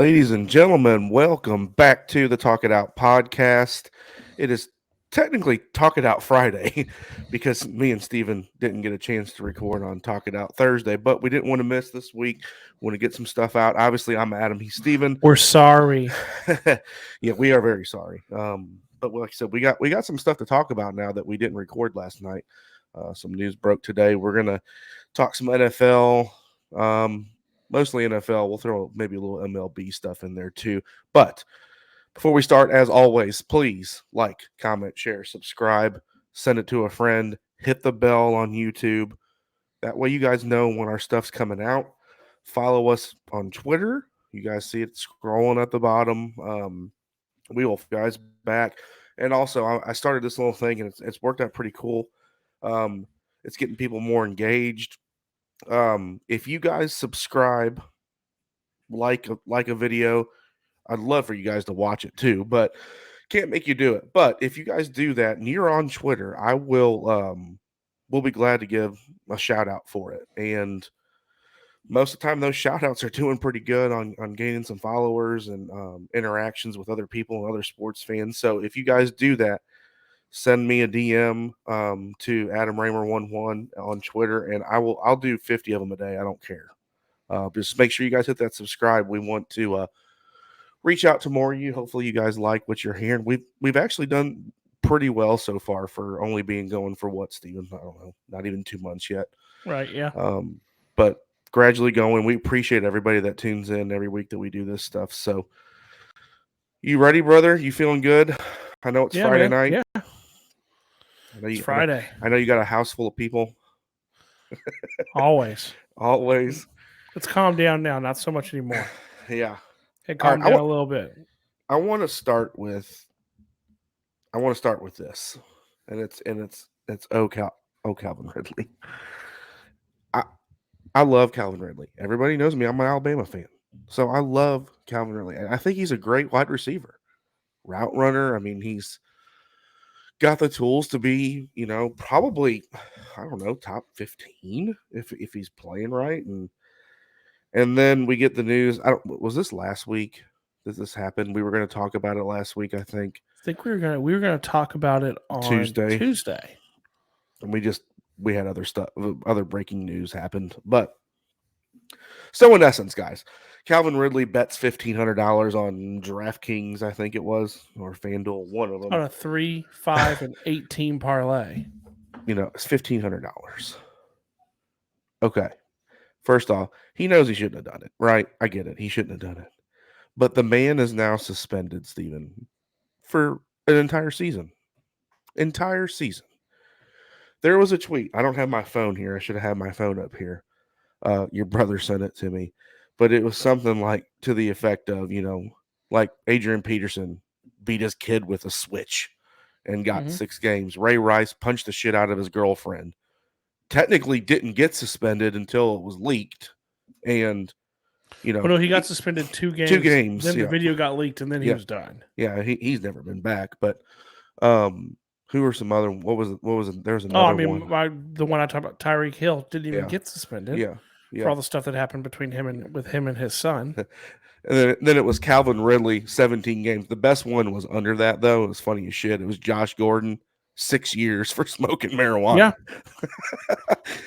Ladies and gentlemen, welcome back to the Talk It Out podcast. It is technically Talk It Out Friday because me and Steven didn't get a chance to record on Talk It Out Thursday, but we didn't want to miss this week. Want to get some stuff out. Obviously, I'm Adam. He's Steven. We're sorry. Yeah, we are very sorry. But like I said, we got some stuff to talk about now that we didn't record last night. Some news broke today. We're gonna talk some NFL. Mostly NFL. We'll throw maybe a little MLB stuff in there too. But before we start, as always, please like, comment, share, subscribe, send it to a friend, hit the bell on YouTube. That way you guys know when our stuff's coming out. Follow us on Twitter. You guys see it scrolling at the bottom. We will guys back. And also, I started this little thing, and it's worked out pretty cool. It's getting people more engaged. If you guys subscribe, like a video, I'd love for you guys to watch it too, but can't make you do it. But if you guys do that and you're on Twitter, I will we'll be glad to give a shout out for it. And most of the time those shout outs are doing pretty good on gaining some followers and interactions with other people and other sports fans. So if you guys do that, send me a DM to Adam Raymer 11 on Twitter, and I'll do 50 of them a day. I don't care. Just make sure you guys hit that subscribe. We want to reach out to more of you. Hopefully you guys like what you're hearing. We've actually done pretty well so far for only being going for what, Steven? I don't know, not even 2 months yet. Right, yeah. But gradually going. We appreciate everybody that tunes in every week that we do this stuff. So you ready, brother? You feeling good? I know it's Friday night. Yeah. It's Friday. I know you got a house full of people. Always. It's calmed down now, not so much anymore. Yeah. It calmed down a little bit. I want to start with this. And it's Oh Calvin Ridley. I love Calvin Ridley. Everybody knows me. I'm an Alabama fan. So I love Calvin Ridley. I think he's a great wide receiver. Route runner. I mean, he's got the tools to be, probably, I don't know, top 15 if he's playing right. And then we get the news. Was this last week that this happened? We were going to talk about it last week, I think. I think we were gonna talk about it on Tuesday. And we had other stuff, other breaking news happened. But so in essence, guys, Calvin Ridley bets $1,500 on DraftKings, I think it was, or FanDuel, one of them. On a 3, 5, and 18 parlay. It's $1,500. Okay. First off, he knows he shouldn't have done it, right? I get it. He shouldn't have done it. But the man is now suspended, Steven, for an entire season. There was a tweet. I don't have my phone here. I should have had my phone up here. Your brother sent it to me. But it was something like to the effect of, like Adrian Peterson beat his kid with a switch and got 6 games. Ray Rice punched the shit out of his girlfriend. Technically didn't get suspended until it was leaked. And, no, he got suspended 2 games. 2 games. Then the video got leaked, and then he was done. Yeah, he's never been back. But who were some other? What was it? There's another one. The one I talked about, Tyreek Hill, didn't even get suspended. Yeah. For all the stuff that happened between him and his son. And then it was Calvin Ridley, 17 games. The best one was under that, though. It was funny as shit. It was Josh Gordon, 6 years for smoking marijuana. Yeah.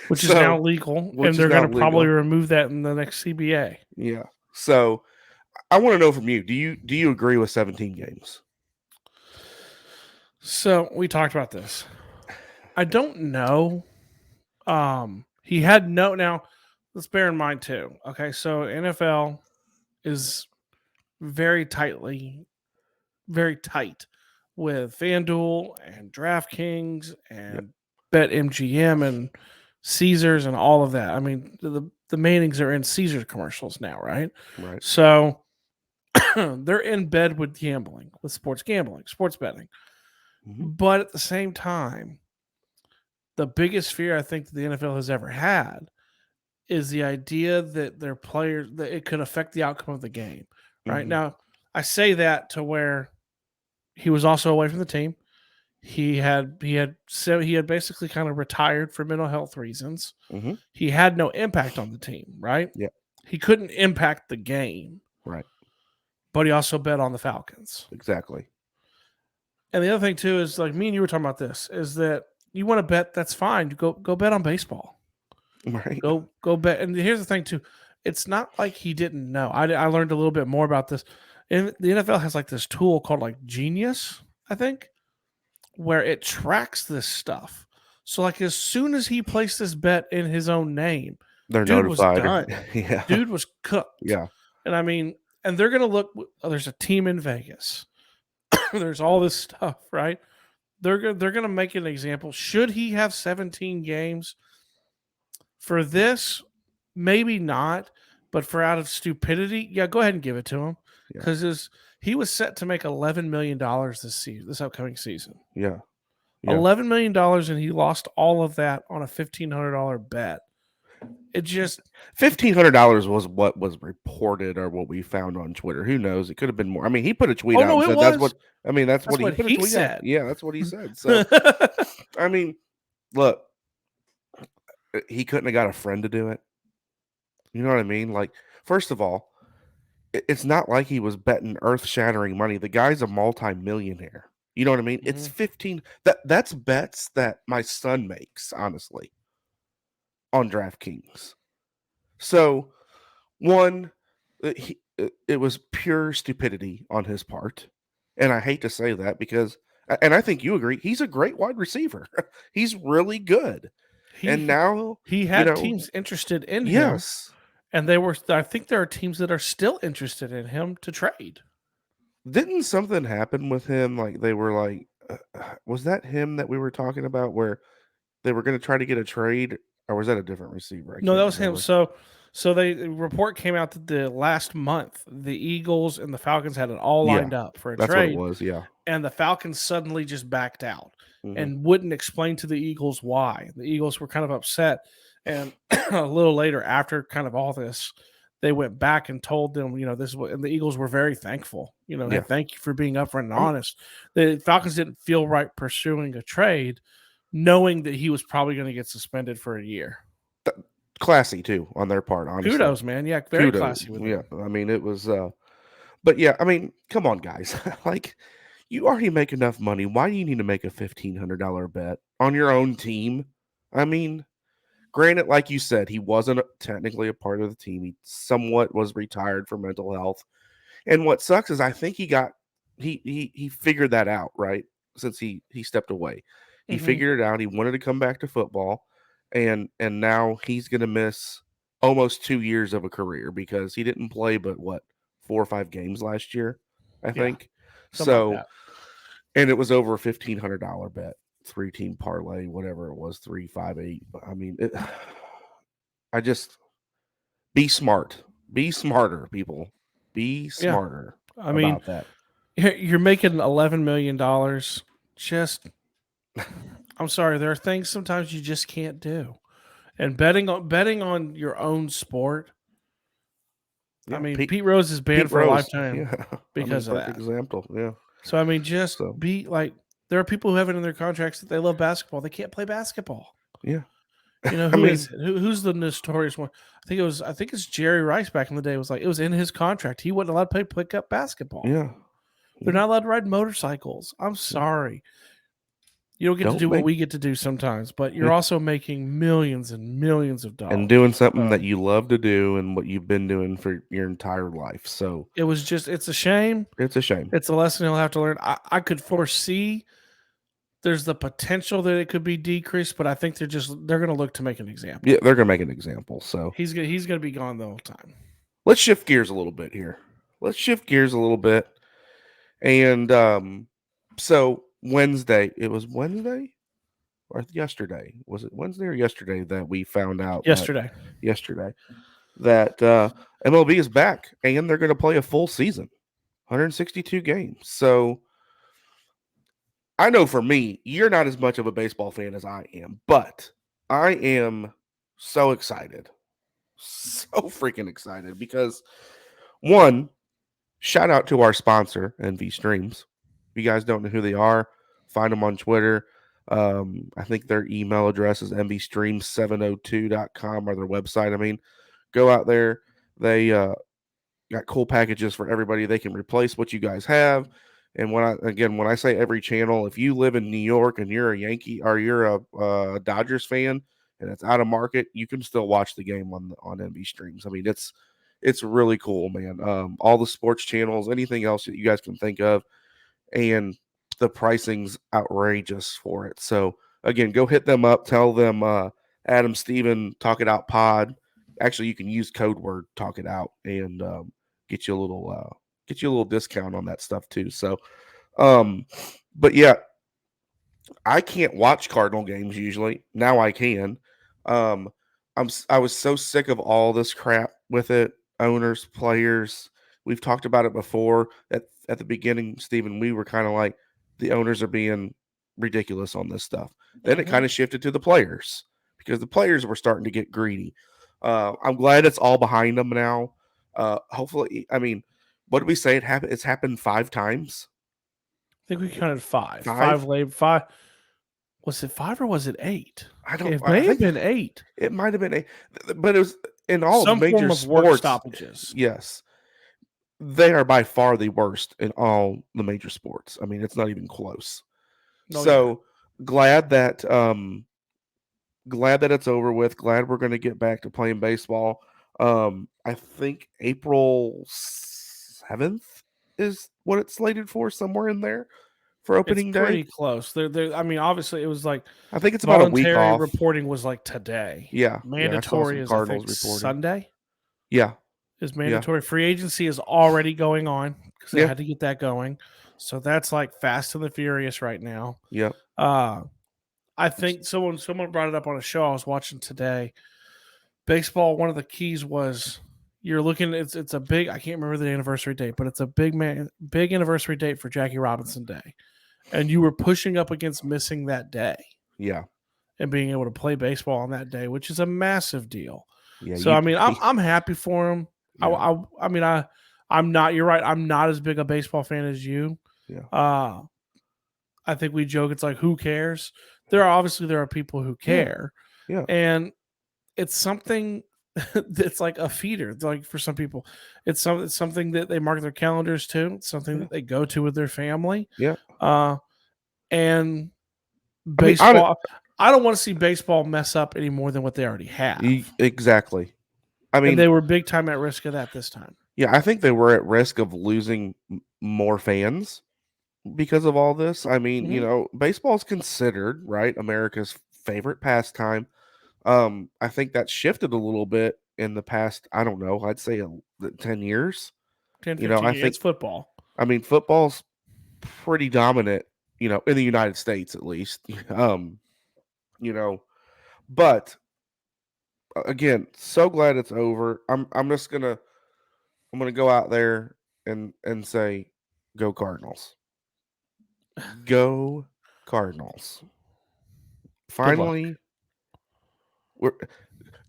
Which is now legal. And they're going to probably remove that in the next CBA. Yeah. So I want to know from you, do you agree with 17 games? So we talked about this. I don't know. He had now let's bear in mind too. Okay, so NFL is very tight with FanDuel and DraftKings and BetMGM and Caesars and all of that. I mean, the Mannings are in Caesars commercials now, right? Right. So they're in bed with gambling, with sports betting. But at the same time, the biggest fear I think that the NFL has ever had is the idea that their players, that it could affect the outcome of the game. Right now, I say that to where he was also away from the team. He had basically kind of retired for mental health reasons. He had no impact on the team, right? Yeah. He couldn't impact the game. Right. but he also bet on the Falcons. Exactly. And the other thing too is like me and you were talking about this is that you want to bet, that's fine. Go bet on baseball. Right. Go bet. And here's the thing too, it's not like he didn't know. I learned a little bit more about this. And the NFL has like this tool called like Genius, I think, where it tracks this stuff. So like as soon as he placed this bet in his own name, They're dude was notified. done. Yeah. Dude was cooked. Yeah. And I mean, and they're gonna look. There's a team in Vegas. There's all this stuff, right? They're gonna make an example. Should he have 17 games for this? Maybe not, but for out of stupidity, yeah, go ahead and give it to him Yeah. because he was set to make $11 million this upcoming season. Yeah. Yeah. $11 million, and he lost all of that on a $1,500 bet. It just $1,500 was what was reported or what we found on Twitter. Who knows? It could have been more. I mean, he put a tweet oh out no, and it said was. that's what. I mean, that's what what he put a he tweet said. out. Yeah, that's what he said. So, I mean, look, he couldn't have got a friend to do it. You know what I mean? Like, first of all, it's not like he was betting earth-shattering money. The guy's a multi-millionaire. You know what I mean? It's 15. That's bets that my son makes, honestly, on DraftKings. So, one, it was pure stupidity on his part. And I hate to say that because, and I think you agree, he's a great wide receiver. He's really good. And now, he had teams interested in him. Yes. And I think there are teams that are still interested in him to trade. Didn't something happen with him? Like they were like, was that him that we were talking about where they were going to try to get a trade, or was that a different receiver? No, that was him. So the report came out that the last month the Eagles and the Falcons had it all lined up for a That's trade. what it was. Yeah, and the Falcons suddenly just backed out and wouldn't explain to the Eagles why. The Eagles were kind of upset, and a little later, after kind of all this, they went back and told them, this is what, and the Eagles were very thankful. Hey, thank you for being upfront and honest. The Falcons didn't feel right pursuing a trade, knowing that he was probably going to get suspended for a year. Classy too on their part, honestly. Kudos, man. Yeah, very classy with them. I mean, it was but yeah, I mean, come on, guys. Like, you already make enough money. Why do you need to make a $1,500 bet on your own team? I mean, granted, like you said, he wasn't technically a part of the team. He somewhat was retired for mental health. And what sucks is I think he figured that out, right? Since he stepped away. He figured it out. He wanted to come back to football. And now he's going to miss almost 2 years of a career because he didn't play but 4 or 5 games last year, I think. So, like and it was over a $1,500 bet, 3-team parlay, whatever it was, 3, 5, 8. I mean, I just be smart, be smarter, people, be smarter. I mean, about that. You're making $11 million. Just, I'm sorry, there are things sometimes you just can't do, and betting on your own sport. Yeah, I mean, Pete Rose is banned for a lifetime because of that. Example, yeah. So I mean, be like, there are people who have it in their contracts that they love basketball. They can't play basketball. Yeah. Who's the notorious one? I think it's Jerry Rice back in the day. Was like, it was in his contract. He wasn't allowed to pick up basketball. Yeah. They're not allowed to ride motorcycles. I'm sorry. You don't get to do what we get to do sometimes, but you're also making millions and millions of dollars. And doing something that you love to do and what you've been doing for your entire life. So it's a shame. It's a shame. It's a lesson he'll have to learn. I could foresee there's the potential that it could be decreased, but I think they're going to look to make an example. Yeah, they're going to make an example. So he's going to be gone the whole time. Let's shift gears a little bit here. And so Wednesday, it was Wednesday or yesterday. Was it Wednesday or yesterday that we found out? Yesterday that MLB is back and they're going to play a full season, 162 games. So I know for me, you're not as much of a baseball fan as I am, but I am so excited. So freaking excited because one, shout out to our sponsor, NV Streams. If you guys don't know who they are, find them on Twitter. I think their email address is nvstreams702.com or their website. I mean, go out there. They got cool packages for everybody. They can replace what you guys have. And when I say every channel, if you live in New York and you're a Yankee or you're a Dodgers fan and it's out of market, you can still watch the game on MB streams. I mean, it's really cool, man. All the sports channels, anything else that you guys can think of, and the pricing's outrageous for it. So again, go hit them up. Tell them Adam Steven Talk It Out Pod. Actually, you can use code word Talk It Out and get you a little discount on that stuff too. So, but yeah, I can't watch Cardinal games usually. Now I can. Um, I was so sick of all this crap with it. Owners, players. We've talked about it before. At the beginning, Stephen, we were kind of like the owners are being ridiculous on this stuff. Then it kind of shifted to the players because the players were starting to get greedy. I'm glad it's all behind them now. Hopefully, I mean, what did we say? It's happened 5 times. I think we counted 5. 5? 5. Was it 5 or was it 8? I don't. It may have been 8. It might have been 8, but it was in all some the major form of sports. Work stoppages. Yes, they are by far the worst in all the major sports. I mean, it's not even close. Glad that it's over with. Glad we're going to get back to playing baseball. I think April 7th is what it's slated for, somewhere in there for opening day. Pretty close. I mean, obviously, it was like I think it's about a week off. Reporting was like today. Yeah, mandatory is Cardinals reporting Sunday. Yeah, is mandatory. Yeah. Free agency is already going on because they had to get that going. So that's like Fast and the Furious right now. Yeah. I think someone brought it up on a show I was watching today. Baseball, one of the keys was you're looking. It's a big. I can't remember the anniversary date, but it's a big anniversary date for Jackie Robinson Day, and you were pushing up against missing that day. Yeah, and being able to play baseball on that day, which is a massive deal. Yeah. So I mean, I'm happy for him. Yeah. I mean, I'm not. You're right. I'm not as big a baseball fan as you. Yeah. I think we joke. It's like, who cares? There are people who care. Yeah. And it's something that's like a feeder. Like for some people, it's something that they mark their calendars to. It's something that they go to with their family. Yeah. And baseball. I don't want to see baseball mess up any more than what they already have. Exactly. I mean, and they were big time at risk of that this time. Yeah, I think they were at risk of losing more fans because of all this. I mean, you know, baseball's considered, right, America's favorite pastime. I think that shifted a little bit in the past, I don't know, I'd say 10 years. 10, 15 years. I think it's football. I mean, football's pretty dominant, in the United States at least. But again, so glad it's over. I'm gonna go out there and say, go Cardinals. Go Cardinals. Finally,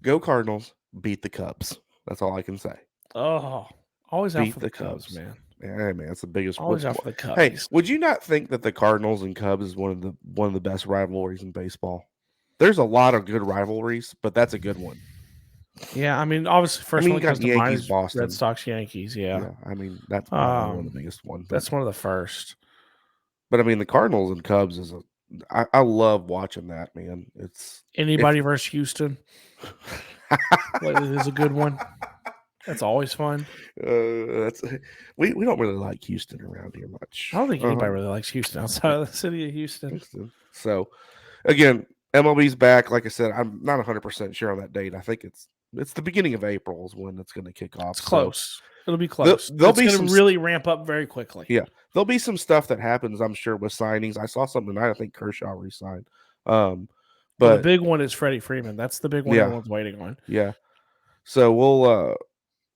go Cardinals. Beat the Cubs. That's all I can say. Oh, always out for the Cubs, man. Yeah, man, it's the biggest. Always out for the Cubs. Hey, would you not think that the Cardinals and Cubs is one of the best rivalries in baseball? There's a lot of good rivalries, but that's a good one. Yeah, I mean, obviously, first one comes to Yankees, mind Boston, Red Sox, Yankees. Yeah, I mean that's one of the biggest ones. That's one of the first. But I mean, the Cardinals and Cubs is I love watching that, man. It's anybody versus Houston. It is a good one. That's always fun. We don't really like Houston around here much. I don't think anybody really likes Houston outside of the city of Houston. So, again, MLB's back. Like I said, I'm not 100% sure on that date. I think it's the beginning of April is when it's going to kick off. It's close. It'll be close. It's going to really ramp up very quickly. Yeah. There'll be some stuff that happens, I'm sure, with signings. I saw something tonight. I think Kershaw re-signed. But the big one is Freddie Freeman. That's the big one everyone's waiting on. Yeah. So we'll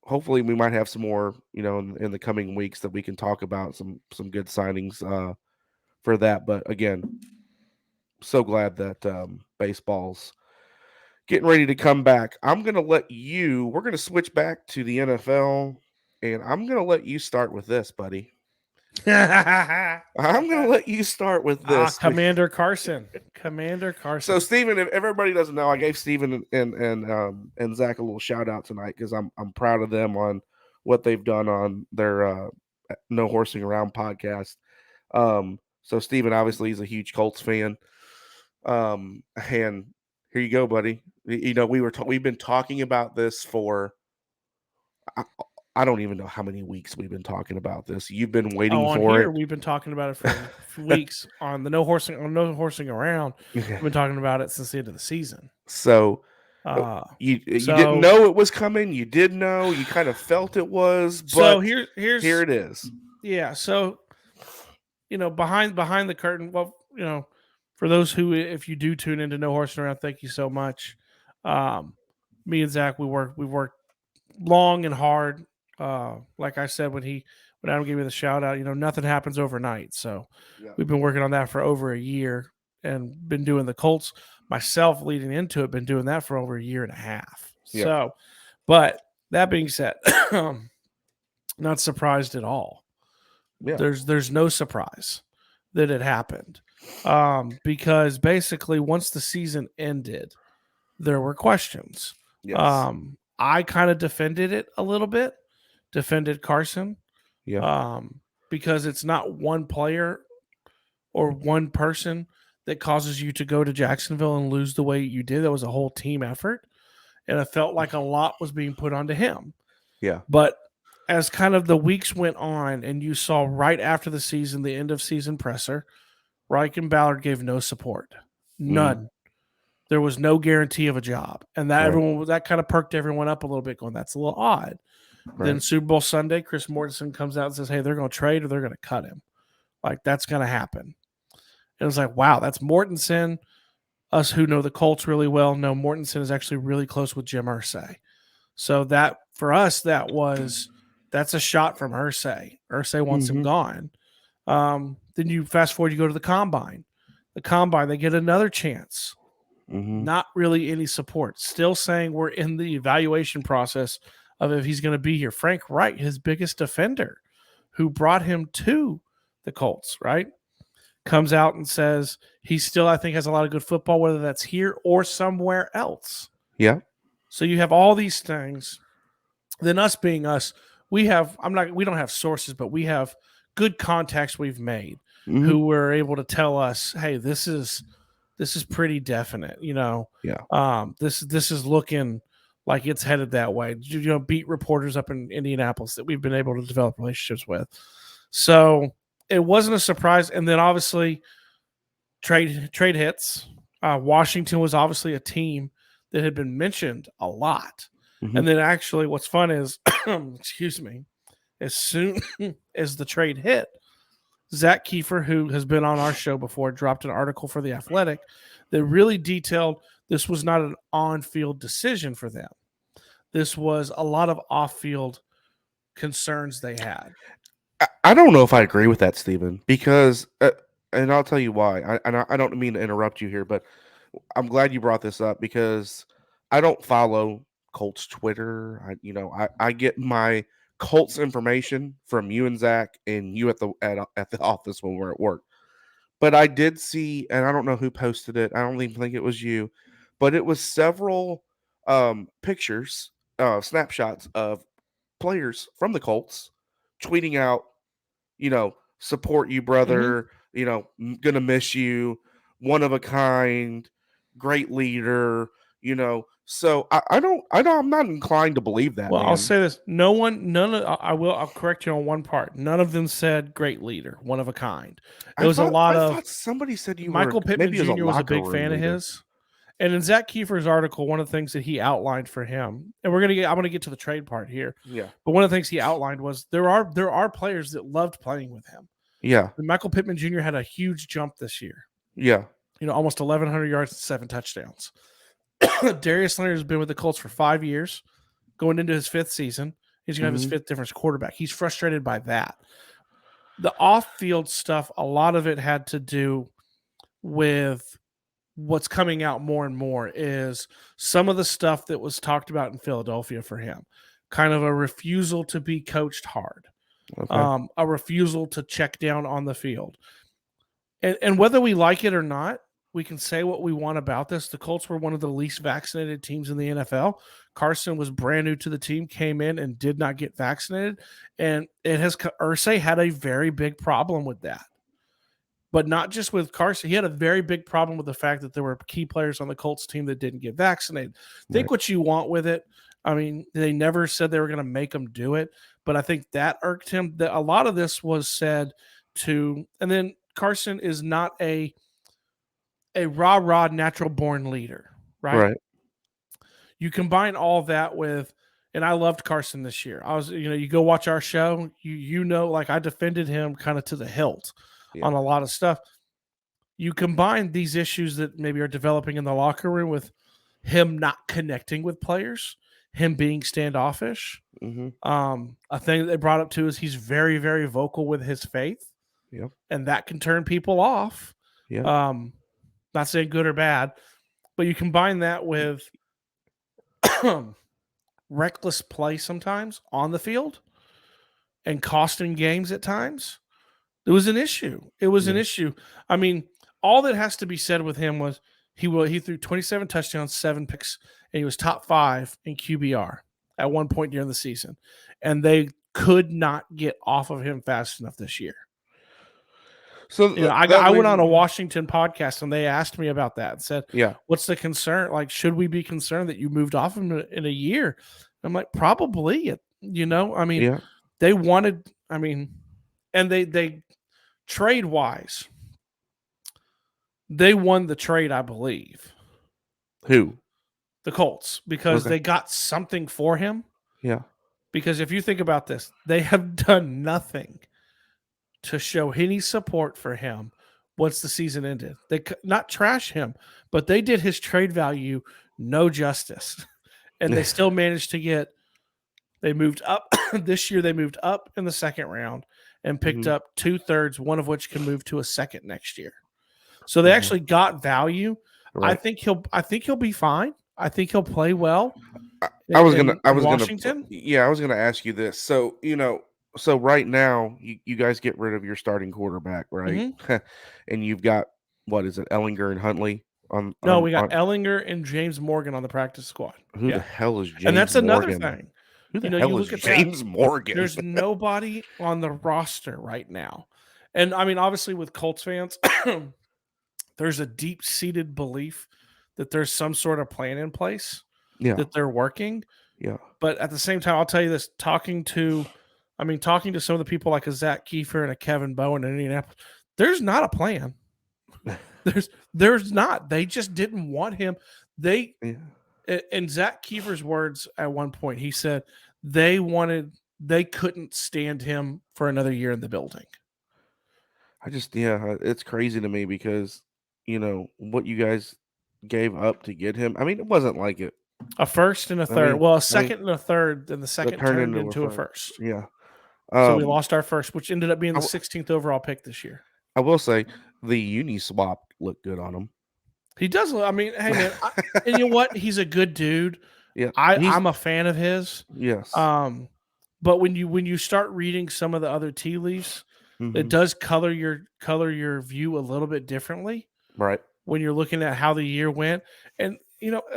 hopefully we might have some more, in the coming weeks that we can talk about some good signings for that. But again, so glad that baseball's getting ready to come back. We're going to switch back to the NFL, and I'm going to let you start with this, buddy. I'm going to let you start with this. Commander Carson. So, Steven, if everybody doesn't know, I gave Steven and Zach a little shout out tonight because I'm proud of them on what they've done on their No Horsing Around podcast. So Steven obviously is a huge Colts fan. And here you go, buddy. We've been talking about this for I, I don't even know how many weeks we've been talking about this. You've been waiting On for here, it. we've been talking about it for weeks on the No Horsing Around. We've been talking about it since the end of the season. So you didn't know it was coming. You did know. You kind of felt it was. But so here it is. Yeah. So behind the curtain. Well, for those who, if you do tune into No Horsing Around, thank you so much. Me and Zach, we worked long and hard. Like I said, when Adam gave me the shout out, nothing happens overnight. So we've been working on that for over a year and been doing the Colts myself leading into it, been doing that for over a year and a half. Yeah. So, but that being said, not surprised at all. Yeah. There's no surprise that it happened. Because basically once the season ended, there were questions. Yes. I kind of defended it a little bit, defended Carson. Yeah. Because it's not one player or one person that causes you to go to Jacksonville and lose the way you did. That was a whole team effort. And it felt like a lot was being put onto him. Yeah. But as kind of the weeks went on and you saw right after the season, the end of season presser, Reich and Ballard gave no support. None. Mm-hmm. There was no guarantee of a job. And that that kind of perked everyone up a little bit, going, that's a little odd. Right. Then Super Bowl Sunday, Chris Mortensen comes out and says, hey, they're going to trade or they're going to cut him. Like, that's going to happen. It was like, wow, that's Mortensen. Us who know the Colts really well know Mortensen is actually really close with Jim Irsay. So that, for us, that's a shot from Irsay. Irsay wants him gone. Then you fast forward, you go to the Combine. The Combine, they get another chance. Not really any support. Still saying we're in the evaluation process of if he's going to be here. Frank Wright, his biggest defender, who brought him to the Colts, right, comes out and says he still, I think, has a lot of good football, whether that's here or somewhere else. Yeah. So you have all these things. Then us being us, we don't have sources, but we have good contacts we've made who were able to tell us, hey, this is pretty definite, Yeah. This is looking like it's headed that way. Beat reporters up in Indianapolis that we've been able to develop relationships with. So it wasn't a surprise. And then obviously trade hits. Washington was obviously a team that had been mentioned a lot. And then actually what's fun is, excuse me, as soon as the trade hit, Zach Kiefer, who has been on our show before, dropped an article for The Athletic that really detailed this was not an on-field decision for them. This was a lot of off-field concerns they had. I don't know if I agree with that, Stephen, because, and I'll tell you why. I don't mean to interrupt you here, but I'm glad you brought this up because I don't follow Colts Twitter. I get my Colts information from you and Zach and you at the office when we're at work. But I did see, and I don't know who posted it. I don't even think it was you, but it was several pictures, snapshots of players from the Colts tweeting out, support you, brother. Gonna miss you. One of a kind, great leader. So I'm not inclined to believe that. Well, man. I'll say this: I'll correct you on one part. None of them said great leader, one of a kind. There was a lot of somebody said Michael Pittman Jr. was a big fan of his. And in Zach Kiefer's article, one of the things that he outlined for him, and I'm going to get to the trade part here. Yeah. But one of the things he outlined was there are players that loved playing with him. Yeah. And Michael Pittman Jr. had a huge jump this year. Yeah. Almost 1,100 yards and 7 touchdowns. Darius Leonard has been with the Colts for 5 years, going into his 5th season. He's going to have his 5th difference quarterback. He's frustrated by that. The off-field stuff, a lot of it had to do with what's coming out more and more is some of the stuff that was talked about in Philadelphia for him. Kind of a refusal to be coached hard. Okay. A refusal to check down on the field. And whether we like it or not, we can say what we want about this. The Colts were one of the least vaccinated teams in the NFL. Carson was brand new to the team, came in and did not get vaccinated. And Irsay had a very big problem with that. But not just with Carson. He had a very big problem with the fact that there were key players on the Colts team that didn't get vaccinated. Think what you want with it. I mean, they never said they were going to make him do it, but I think that irked him. That a lot of this was said to, and then Carson is not a rah-rah natural-born leader, right? Right. You combine all that with, and I loved Carson this year. I was, you go watch our show, like I defended him kind of to the hilt on a lot of stuff. You combine these issues that maybe are developing in the locker room with him not connecting with players, him being standoffish. A thing that they brought up too is he's very, very vocal with his faith. Yep. And that can turn people off. Yeah. Not saying good or bad, but you combine that with reckless play sometimes on the field and costing games at times. It was an issue. An issue. I mean, all that has to be said with him was he threw 27 touchdowns, 7 picks, and he was top 5 in QBR at one point during the season. And they could not get off of him fast enough this year. So I went on a Washington podcast and they asked me about that and said, what's the concern? Like, should we be concerned that you moved off him in a year? I'm like, probably. They wanted, and they trade wise, they won the trade, I believe. Who? The Colts, because they got something for him. Yeah. Because if you think about this, they have done nothing to show any support for him once the season ended. They not trash him, but they did his trade value no justice. And they still managed to they moved up this year. They moved up in the second round and picked up 2/3, one of which can move to a second next year. So they actually got value. Right. I think he'll be fine. I think he'll play well. I was gonna ask you this. So, so right now you guys get rid of your starting quarterback, right? And you've got, what is it, Ellinger and Huntley on? No, we got Ellinger and James Morgan on the practice squad. Who the hell is James Morgan? And that's another thing. Who the hell is James Morgan? There's nobody on the roster right now. And obviously with Colts fans, there's a deep-seated belief that there's some sort of plan in place that they're working. Yeah. But at the same time, I'll tell you this, talking to some of the people like a Zach Kiefer and a Kevin Bowen in Indianapolis, there's not a plan. There's not. They just didn't want him. In Zach Kiefer's words at one point, he said they couldn't stand him for another year in the building. It's crazy to me because, what you guys gave up to get him. It wasn't like it. A first and a third. A second and a third, then the second turned into a first. Yeah. So we lost our first, which ended up being the 16th overall pick this year. I will say the Uniswap looked good on him. He does. Hey man, and you know what? He's a good dude. Yeah, I'm a fan of his. Yes. But when you start reading some of the other tea leaves, it does color your view a little bit differently. Right. When you're looking at how the year went, and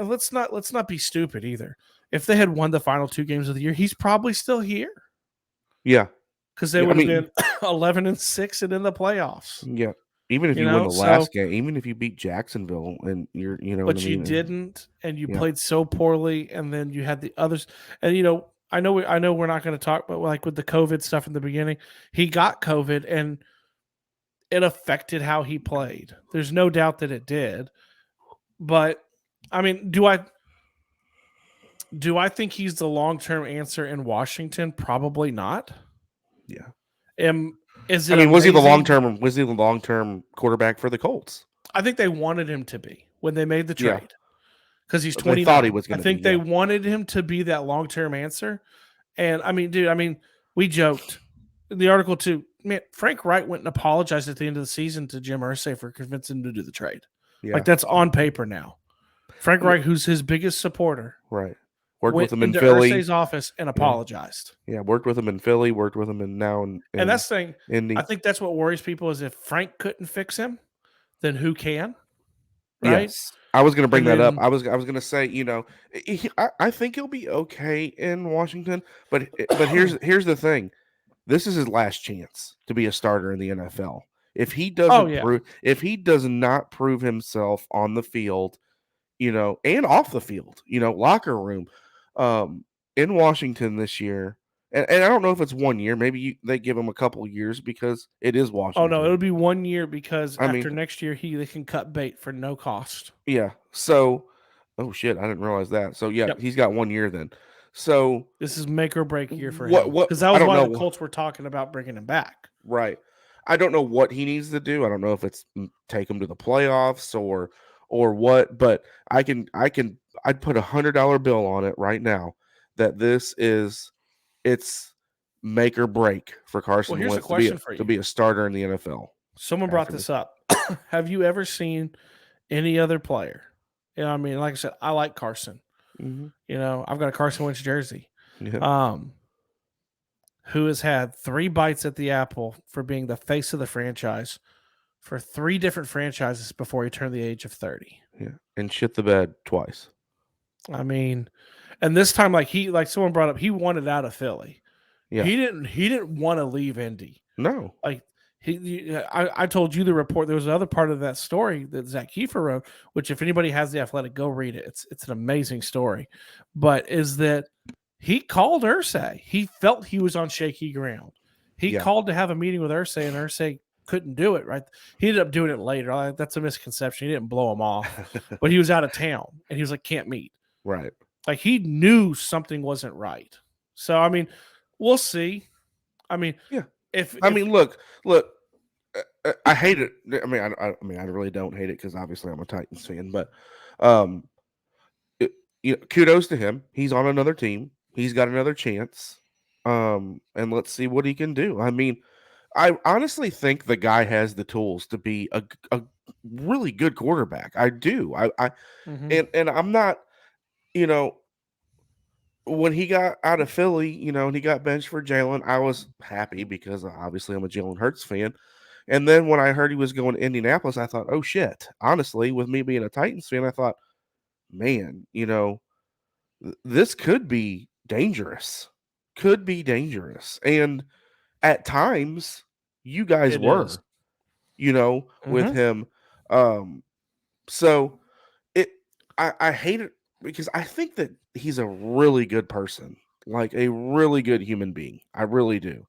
let's not be stupid either. If they had won the final 2 games of the year, he's probably still here. Yeah. Because they would have been 11-6 and in the playoffs. Yeah. Even if you win the last game, even if you beat Jacksonville and you're, but you didn't, and you played so poorly, and then you had the others. And I know we're not going to talk, but like with the COVID stuff in the beginning, he got COVID and it affected how he played. There's no doubt that it did. But do I think he's the long-term answer in Washington? Probably not. Yeah. Was he the long-term quarterback for the Colts? I think they wanted him to be when they made the trade. Because he's 29. They thought he was going to be. I think they wanted him to be that long-term answer. And we joked in the article too. Man, Frank Wright went and apologized at the end of the season to Jim Irsay for convincing him to do the trade. Yeah. Like that's on paper now. Frank Wright, who's his biggest supporter, right, worked with him in Philly, Irsay's office, and apologized. Yeah, worked with him in Philly, worked with him and that's the thing. I think that's what worries people is if Frank couldn't fix him, then who can? right? Yes, I was going to bring And that up. then, I was going to say, I think he'll be okay in Washington, but here's the thing. This is his last chance to be a starter in the NFL. oh yeah, If he does not prove himself on the field, and off the field, locker room, um, in Washington this year, and I don't know if it's 1 year. Maybe they give him a couple years because it is oh no, it'll Washington. be 1 year because I after mean, next year they can cut bait for no cost. yeah. So, oh shit, I didn't realize that. So yeah, Yep, he's got 1 year then. So this is make or break year for what? him What? because that I was don't why the know. Colts were talking about bringing him back. Right. I don't know what he needs to do. I don't know if it's take him to the playoffs or what, but I'd put $100 bill on it right now that it's make or break for Well, Carson here's a Wentz question for to you. be a starter in the NFL Someone brought after this this. up. Have you ever seen any other player? I mean, like I said, I like Carson. Mm-hmm. I've got a Carson Wentz jersey. Yeah. Um, who has had 3 bites at the apple for being the face of the franchise for 3 different franchises before he turned the age of 30. Yeah. And shit the bed twice. I mean, and this time, like someone brought up, he wanted out of Philly. Yeah. He didn't want to leave Indy. No. Like I told you the report. There was another part of that story that Zach Kiefer wrote, which if anybody has the Athletic, go read it. It's an amazing story. But is that he called Irsay. He felt he was on shaky ground. He Yeah. called to have a meeting with Irsay, and Irsay couldn't do it. Right? He ended up doing it later. That's a misconception. He didn't blow him off, but he was out of town, and he was like, "Can't meet." Right. Like he knew something wasn't right. So I mean, we'll see. I mean, Yeah. if look. I hate it. I mean, I really don't hate it because obviously I'm a Titans fan. But, kudos to him. He's on another team. He's got another chance. And let's see what he can do. I mean, I honestly think the guy has the tools to be a really good quarterback. I do. And I'm not. You know, when he got out of Philly, and he got benched for Jalen, I was happy because obviously I'm a Jalen Hurts fan. And then when I heard he was going to Indianapolis, I thought, oh shit. Honestly, with me being a Titans fan, I thought, man, this could be dangerous. Could be dangerous. And at times, you guys it is. were, with him. So I hate it because I think that he's a really good person, like a really good human being. I really do.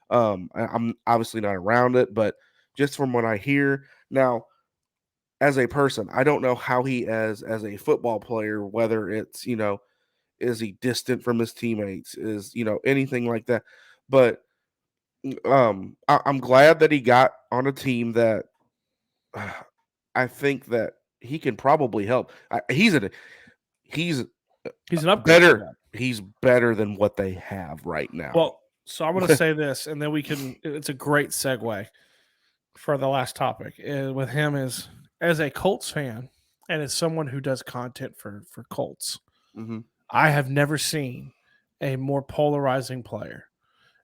I'm obviously not around it, but just from what I hear now, as a person, I don't know how he as a football player, whether it's is he distant from his teammates, is anything like that. But I'm glad that he got on a team that I think that he can probably help. He's He's an upgrade for better. them. He's better than what they have right now. Well, so I'm going to say this, and then we can. It's a great segue for the last topic. With him is as a Colts fan and as someone who does content for Colts, mm-hmm. I have never seen a more polarizing player.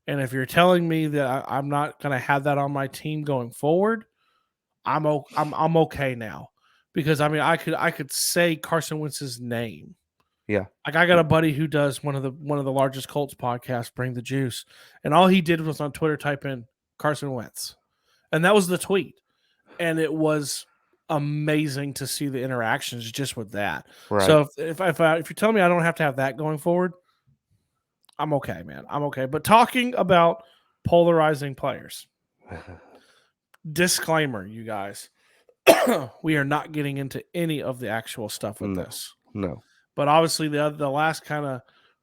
And if you're telling me that I'm not going to have that on my team going forward, I'm okay now, because I mean I could say Carson Wentz's name. Yeah. Like I got a buddy who does one of the largest Colts podcasts, Bring the Juice, and all he did was on Twitter type in Carson Wentz, and that was the tweet, and it was amazing to see the interactions just with that. Right. So if you tell me I don't have to have that going forward, I'm okay, man. I'm okay. But talking about polarizing players, disclaimer, you guys, we are not getting into any of the actual stuff with this. No. But obviously, the last kind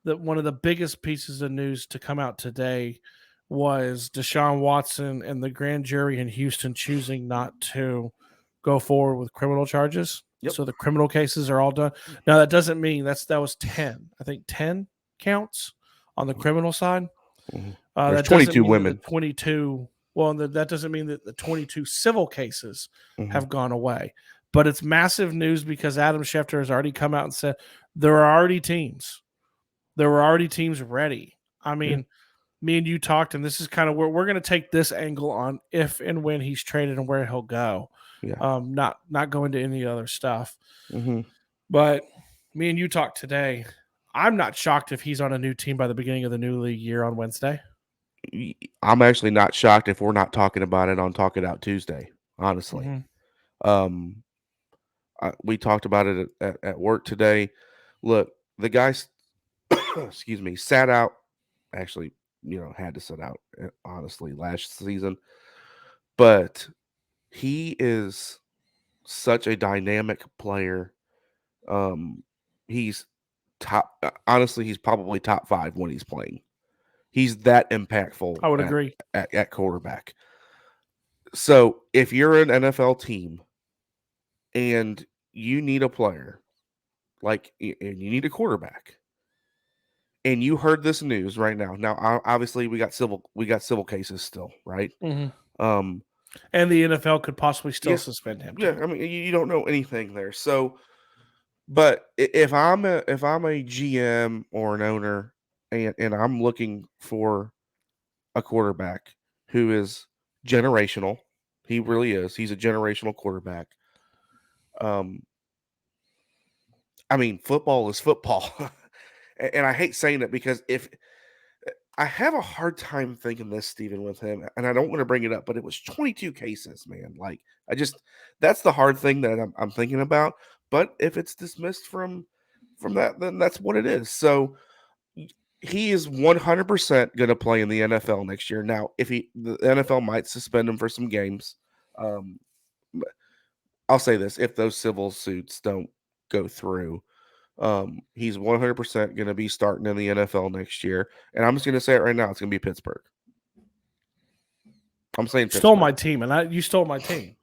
of one of the biggest pieces of news to come out today was Deshaun Watson and the grand jury in Houston choosing not to go forward with criminal charges. Yep. So the criminal cases are all done. Now that doesn't mean that was 10. I think 10 counts on the criminal side. Mm-hmm. That 22 women. 22. Well, that doesn't mean that the 22 civil cases mm-hmm. have gone away. But it's massive news because Adam Schefter has already come out and said there are already teams. There were already teams ready. I mean, me and you talked, and this is kind of where we're going to take this angle on if and when he's traded and where he'll go. Yeah. Not go into any other stuff. Mm-hmm. But me and you talked today. I'm not shocked if he's on a new team by the beginning of the new league year on Wednesday. I'm actually not shocked if we're not talking about it on Talk It Out Tuesday, honestly. Mm-hmm. We talked about it at work today. Look, the guy, excuse me, sat out. Actually, had to sit out, honestly, last season. But he is such a dynamic player. He's top. Honestly, he's probably top 5 when he's playing. He's that impactful. I would agree. At quarterback. So if you're an NFL team and you need a player, and you need a quarterback, and you heard this news right now. Now, obviously, we got civil cases still, right? Mm-hmm. And the NFL could possibly still suspend him. Yeah, I mean, you don't know anything there. So, but if I'm a GM or an owner, and I'm looking for a quarterback who is generational, he really is. He's a generational quarterback. I mean, football is football. And I hate saying it because if I have a hard time thinking this, Stephen, with him, and I don't want to bring it up, but it was 22 cases, man. Like, that's the hard thing that I'm thinking about. But if it's dismissed from that, then that's what it is. So he is 100% going to play in the NFL next year. Now, the NFL might suspend him for some games. I'll say this: if those civil suits don't go through, he's 100% going to be starting in the NFL next year. And I'm just going to say it right now. It's going to be Pittsburgh. I'm saying Pittsburgh. Stole my team, and you stole my team.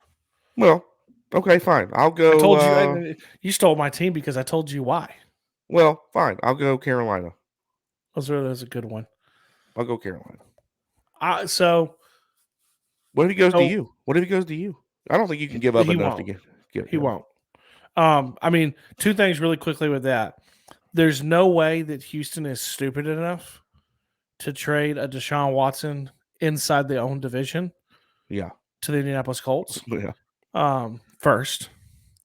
Well, okay, fine. I'll go. I told you you stole my team because I told you why. Well, fine. I'll go Carolina. That was a good one. I'll go Carolina. So what if he goes to you? What if he goes to you? I don't think you can give up enough to get. He won't. I mean, 2 things really quickly with that. There's no way that Houston is stupid enough to trade a Deshaun Watson inside their own division. Yeah. To the Indianapolis Colts. Yeah. First.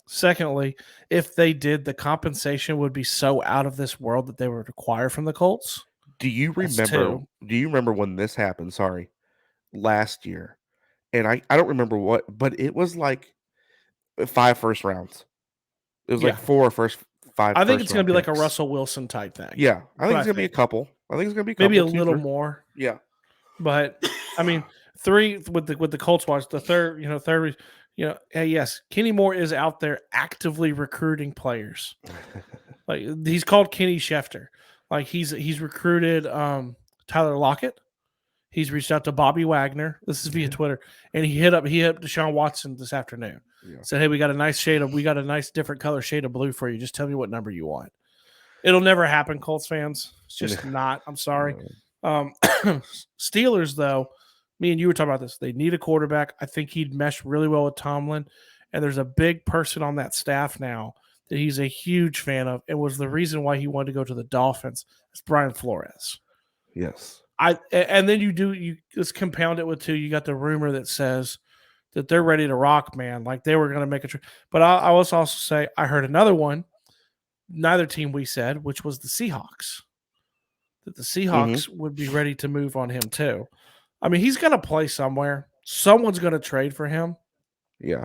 Secondly, if they did, the compensation would be so out of this world that they would require from the Colts. Do you remember when this happened? Sorry. Last year. And I don't remember what, but it was like 5 first rounds. It was like 4 first 5. I think it's going to be like a Russell Wilson type thing. Yeah, I think it's going to be a couple. I think it's going to be maybe a little more. Yeah, but I mean, 3 with the Colts watch. The third, yes, Kenny Moore is out there actively recruiting players. Like he's called Kenny Schefter. Like he's recruited Tyler Lockett. He's reached out to Bobby Wagner. This is via Twitter, and he hit Deshaun Watson this afternoon. Yeah. Said, "Hey, we got a nice different color shade of blue for you. Just tell me what number you want." It'll never happen, Colts fans. It's just not. I'm sorry. Steelers, though, me and you were talking about this. They need a quarterback. I think he'd mesh really well with Tomlin, and there's a big person on that staff now that he's a huge fan of, and was the reason why he wanted to go to the Dolphins. It's Brian Flores. Yes. And then you just compound it with 2. You got the rumor that says that they're ready to rock, man. Like they were going to make a trade. But I was also say I heard another one. Neither team we said, which was the Seahawks, that the Seahawks would be ready to move on him too. I mean, he's going to play somewhere. Someone's going to trade for him. Yeah.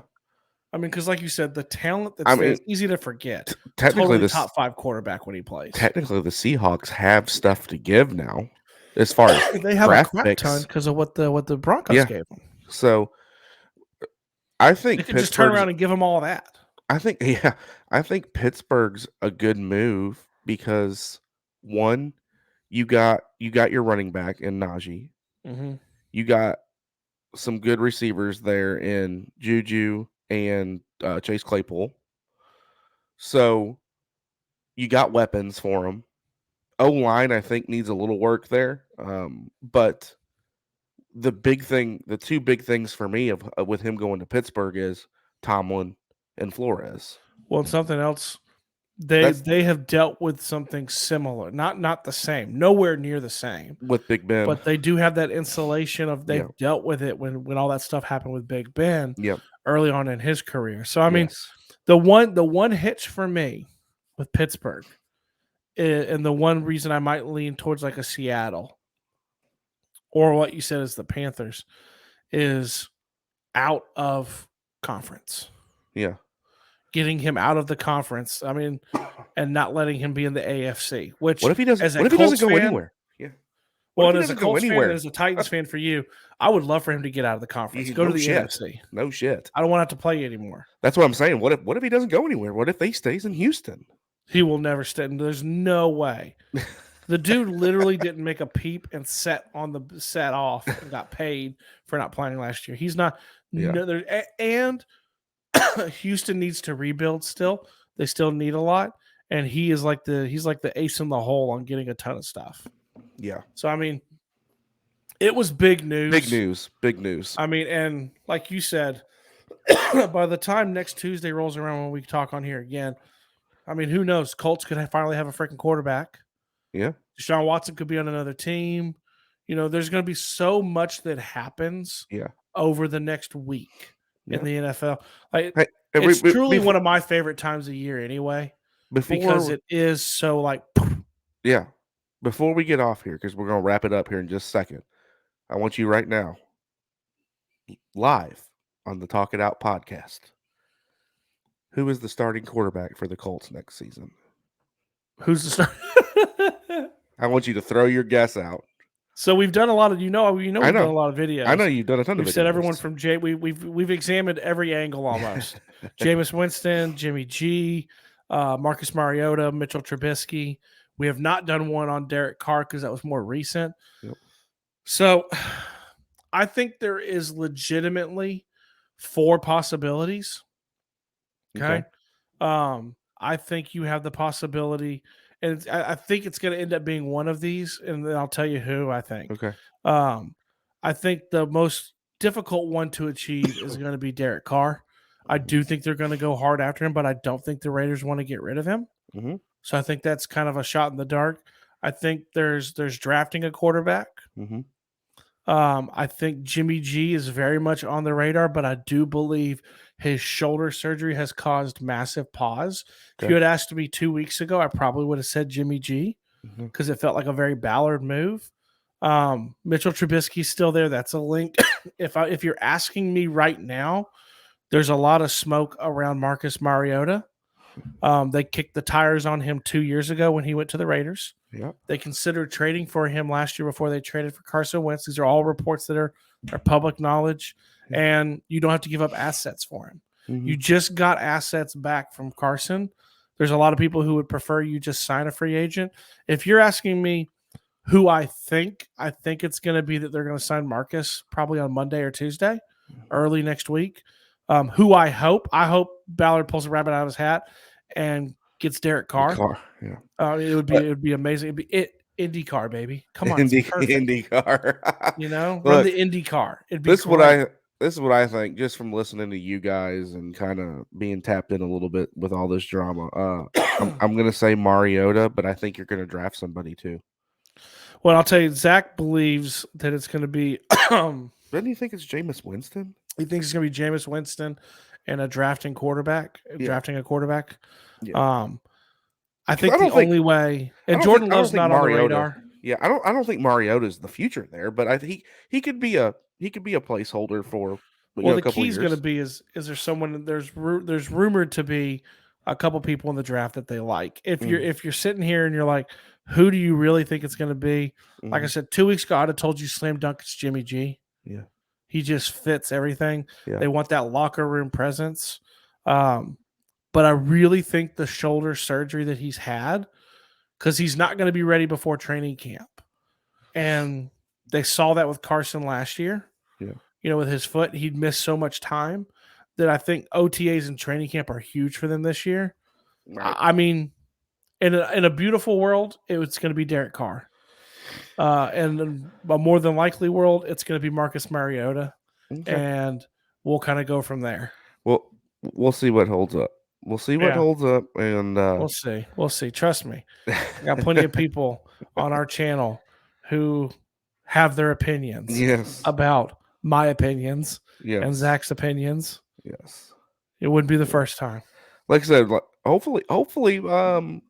I mean, because like you said, the talent that's there is easy to forget. Technically, the top 5 quarterback when he plays. Technically, the Seahawks have stuff to give now. As far as they have a crap ton because of what the Broncos gave them. So I think they could just turn around and give them all of that. I think Pittsburgh's a good move because 1, you got your running back in Najee. Mm-hmm. You got some good receivers there in Juju and Chase Claypool. So you got weapons for them. O-line, I think, needs a little work there. But the 2 big things for me with him going to Pittsburgh is Tomlin and Flores. Well, something else They have dealt with something similar, not the same, nowhere near the same, with Big Ben. but they do have that insulation of they've Yeah. dealt with it when all that stuff happened with Big Ben Yep. early on in his career. So I mean, Yes. the one hitch for me with Pittsburgh, and the one reason I might lean towards like a Seattle or what you said is the Panthers, is out of conference. Yeah. Getting him out of the conference. I mean, and not letting him be in the AFC. Which, What if he doesn't? as a What if he doesn't Colts go fan, anywhere? Yeah. What well, if and he as a doesn't go Colts fan anywhere? and as a Titans fan for you, I would love for him to get out of the conference. Go No to the shit. NFC. No shit. I don't want to have to play anymore. That's what I'm saying. What if he doesn't go anywhere? What if he stays in Houston? He will never stay. There's no way. The dude literally didn't make a peep and set off and got paid for not playing last year. He's not. Yeah. No, and Houston needs to rebuild still. They still need a lot. And he's like the ace in the hole on getting a ton of stuff. Yeah. So I mean, it was big news. Big news. Big news. I mean, and like you said, by the time next Tuesday rolls around when we talk on here again, I mean, who knows? Colts could finally have a freaking quarterback. Yeah. Deshaun Watson could be on another team. You know, there's going to be so much that happens over the next week in the NFL. Like, it's truly one of my favorite times of year anyway, because it is so like. Yeah. Before we get off here, because we're going to wrap it up here in just a second, I want you right now, live on the Talk It Out podcast, who is the starting quarterback for the Colts next season? Who's the starter? I want you to throw your guess out. So we've done a lot of, we've done a lot of videos. I know you've done a ton of videos. We've said everyone from we've examined every angle almost. Jameis Winston, Jimmy G, Marcus Mariota, Mitchell Trubisky. We have not done one on Derek Carr because that was more recent. Yep. So I think there is legitimately 4 possibilities. Okay. I think you have the possibility, and I think it's going to end up being one of these, and then I'll tell you who I think. Okay. I think the most difficult one to achieve is going to be Derek Carr. I do think they're going to go hard after him, but I don't think the Raiders want to get rid of him. Mm-hmm. So I think that's kind of a shot in the dark. I think there's drafting a quarterback. Mm-hmm. I think Jimmy G is very much on the radar, but I do believe his shoulder surgery has caused massive pause. Okay. If you had asked me 2 weeks ago, I probably would have said Jimmy G because it felt like a very Ballard move. Mitchell Trubisky's still there. That's a link. If you're asking me right now, there's a lot of smoke around Marcus Mariota. They kicked the tires on him 2 years ago when he went to the Raiders. Yeah. They considered trading for him last year before they traded for Carson Wentz. These are all reports that are public knowledge, and you don't have to give up assets for him. Mm-hmm. You just got assets back from Carson. There's a lot of people who would prefer you just sign a free agent. If you're asking me who I think it's going to be that they're going to sign Marcus probably on Monday or Tuesday, early next week. Who I hope Ballard pulls a rabbit out of his hat and gets Derek Carr. Yeah. It would be amazing. It'd be IndyCar, baby. Come on, IndyCar. Run the IndyCar. It'd be this is what I think, just from listening to you guys and kind of being tapped in a little bit with all this drama. I'm going to say Mariota, but I think you're going to draft somebody too. Well, I'll tell you, Zach believes that it's going to be. Doesn't he think it's Jameis Winston? He thinks it's going to be Jameis Winston and drafting a quarterback. Yeah. I think the only way, and Jordan Love's not on the radar. Yeah, I don't think Mariota's the future there, but I think he could be a placeholder for. Well, the key is going to be is there someone there's rumored to be a couple people in the draft that they like. If you're sitting here and you're like, who do you really think it's going to be? Like I said, 2 weeks ago, I'd have told you slam dunk it's Jimmy G. Yeah. He just fits everything. Yeah. They want that locker room presence. But I really think the shoulder surgery that he's had, because he's not going to be ready before training camp. And they saw that with Carson last year. Yeah. With his foot, he'd missed so much time that I think OTAs and training camp are huge for them this year. Right. I mean, in a beautiful world, it's going to be Derek Carr. And in a more than likely world, it's going to be Marcus Mariota. Okay. And we'll kind of go from there. Well, we'll see what holds up. we'll see what Yeah. holds up, and We'll see. We'll see. Trust me. I got plenty of people on our channel who have their opinions yes, about my opinions and yes, Zach's opinions. yes. It wouldn't be the first time. Like I said, hopefully, on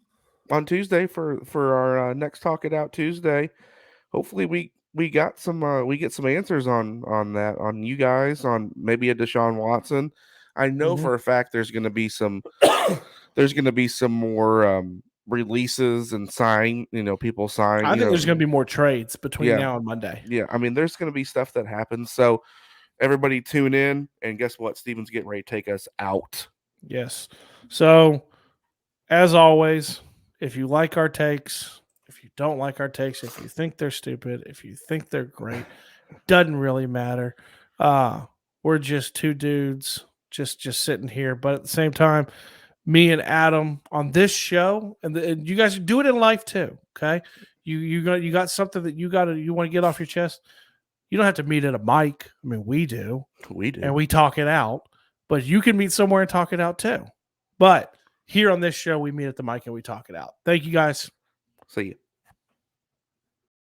Tuesday for our next Talk It Out Tuesday, hopefully we got some we get some answers on that, on you guys, on maybe a Deshaun Watson. I know for a fact there's going to be some more releases and people sign. I think there's going to be more trades between Yeah. now and Monday. Yeah, I mean, there's going to be stuff that happens. So everybody tune in, and guess what? Steven's getting ready to take us out. Yes. So, as always, if you like our takes, if you don't like our takes, if you think they're stupid, if you think they're great, doesn't really matter. We're just two dudes just sitting here. But at the same time, me and Adam on this show, and you guys do it in life too. Okay, you got something that you want to get off your chest. You don't have to meet at a mic. I mean, we do, and we talk it out. But you can meet somewhere and talk it out too. But here on this show, we meet at the mic and we talk it out. Thank you guys. See you.